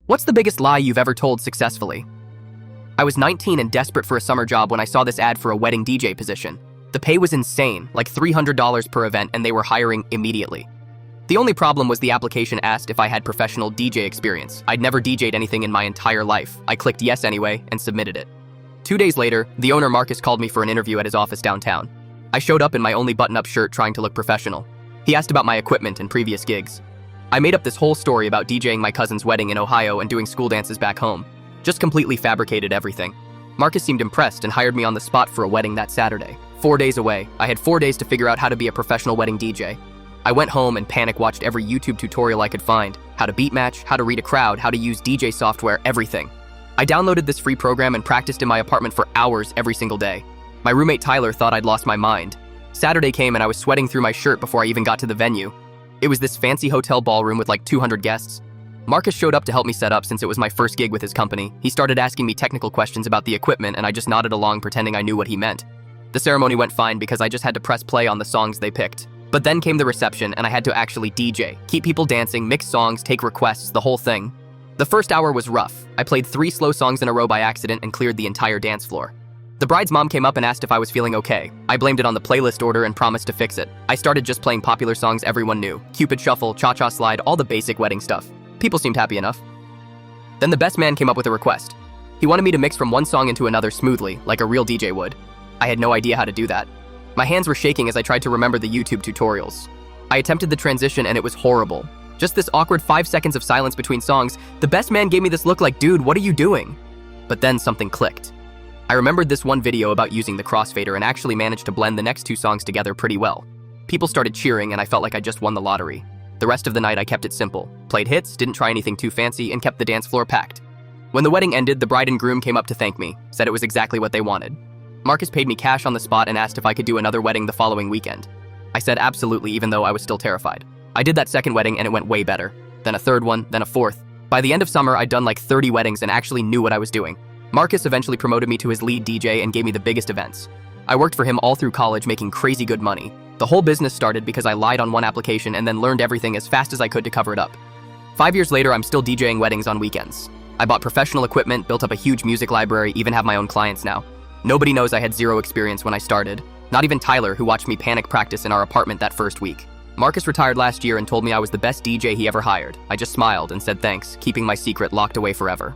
What's the biggest lie you've ever told successfully? I was 19 and desperate for a summer job when I saw this ad for a wedding DJ position. The pay was insane, like $300 per event, and they were hiring immediately. The only problem was the application asked if I had professional DJ experience. I'd never DJ'd anything in my entire life. I clicked yes anyway and submitted it. 2 days later, the owner Marcus called me for an interview at his office downtown. I showed up in my only button-up shirt trying to look professional. He asked about my equipment and previous gigs. I made up this whole story about DJing my cousin's wedding in Ohio and doing school dances back home. Just completely fabricated everything. Marcus seemed impressed and hired me on the spot for a wedding that Saturday. 4 days away, I had 4 days to figure out how to be a professional wedding DJ. I went home and panic watched every YouTube tutorial I could find. How to beat match, how to read a crowd, how to use DJ software, everything. I downloaded this free program and practiced in my apartment for hours every single day. My roommate Tyler thought I'd lost my mind. Saturday came and I was sweating through my shirt before I even got to the venue. It was this fancy hotel ballroom with like 200 guests. Marcus showed up to help me set up since it was my first gig with his company. He started asking me technical questions about the equipment and I just nodded along pretending I knew what he meant. The ceremony went fine because I just had to press play on the songs they picked. But then came the reception and I had to actually DJ, keep people dancing, mix songs, take requests, the whole thing. The first hour was rough. I played 3 slow songs in a row by accident and cleared the entire dance floor. The bride's mom came up and asked if I was feeling okay. I blamed it on the playlist order and promised to fix it. I started just playing popular songs everyone knew. Cupid Shuffle, Cha-Cha Slide, all the basic wedding stuff. People seemed happy enough. Then the best man came up with a request. He wanted me to mix from one song into another smoothly, like a real DJ would. I had no idea how to do that. My hands were shaking as I tried to remember the YouTube tutorials. I attempted the transition and it was horrible. Just this awkward 5 seconds of silence between songs. The best man gave me this look like, dude, what are you doing? But then something clicked. I remembered this one video about using the crossfader and actually managed to blend the next 2 songs together pretty well. People started cheering and I felt like I just won the lottery. The rest of the night I kept it simple. Played hits, didn't try anything too fancy, and kept the dance floor packed. When the wedding ended, the bride and groom came up to thank me, said it was exactly what they wanted. Marcus paid me cash on the spot and asked if I could do another wedding the following weekend. I said absolutely, even though I was still terrified. I did that second wedding and it went way better. Then a third one, then a fourth. By the end of summer, I'd done like 30 weddings and actually knew what I was doing. Marcus eventually promoted me to his lead DJ and gave me the biggest events. I worked for him all through college, making crazy good money. The whole business started because I lied on one application and then learned everything as fast as I could to cover it up. 5 years later, I'm still DJing weddings on weekends. I bought professional equipment, built up a huge music library, even have my own clients now. Nobody knows I had 0 experience when I started. Not even Tyler, who watched me panic practice in our apartment that first week. Marcus retired last year and told me I was the best DJ he ever hired. I just smiled and said thanks, keeping my secret locked away forever.